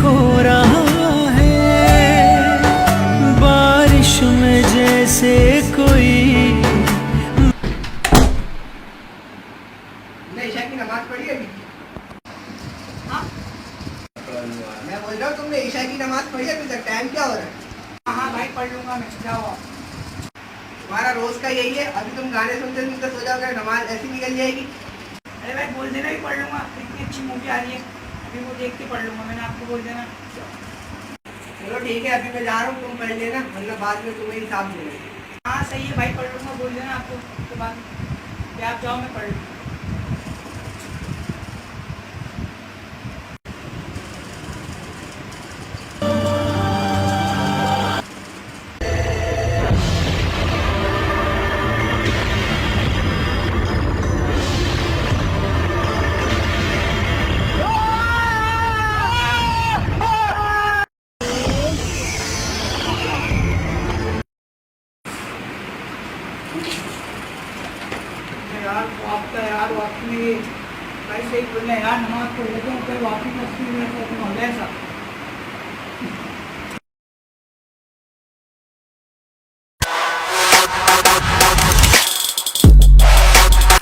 खो रहा है, बारिश में जैसे कोई। ईशा की नमाज पढ़ी अभी? हाँ? मैं बोल रहा हूँ तुमने ईशा की नमाज पढ़ी अभी तक? टाइम क्या हो रहा है? हाँ भाई पढ़ लूंगा मैं, जाओ। तुम्हारा रोज का यही है, अभी तुम गाने सुनते सुनते सो जाओगे, नमाज ऐसी निकल जाएगी। अरे भाई बोल देना ही पढ़ लूंगा, इतनी अच्छी मूवी आ रही है, अभी वो देख के पढ़ लूंगा, मैंने आपको बोल देना। चलो ठीक है, अभी मैं जा रहा हूँ, तुम पढ़ लेना, वरना बाद में तुम्हें हिसाब देना। हाँ सही है भाई, पढ़ लूंगा, बोल देना आपको उसके बाद कि आप जाओ, मैं पढ़ लूँगा। यार आपका यार वापसी में भाई सही बोल रहे हैं यार, नमाज पढ़ लेते हैं फिर वापसी में ऐसा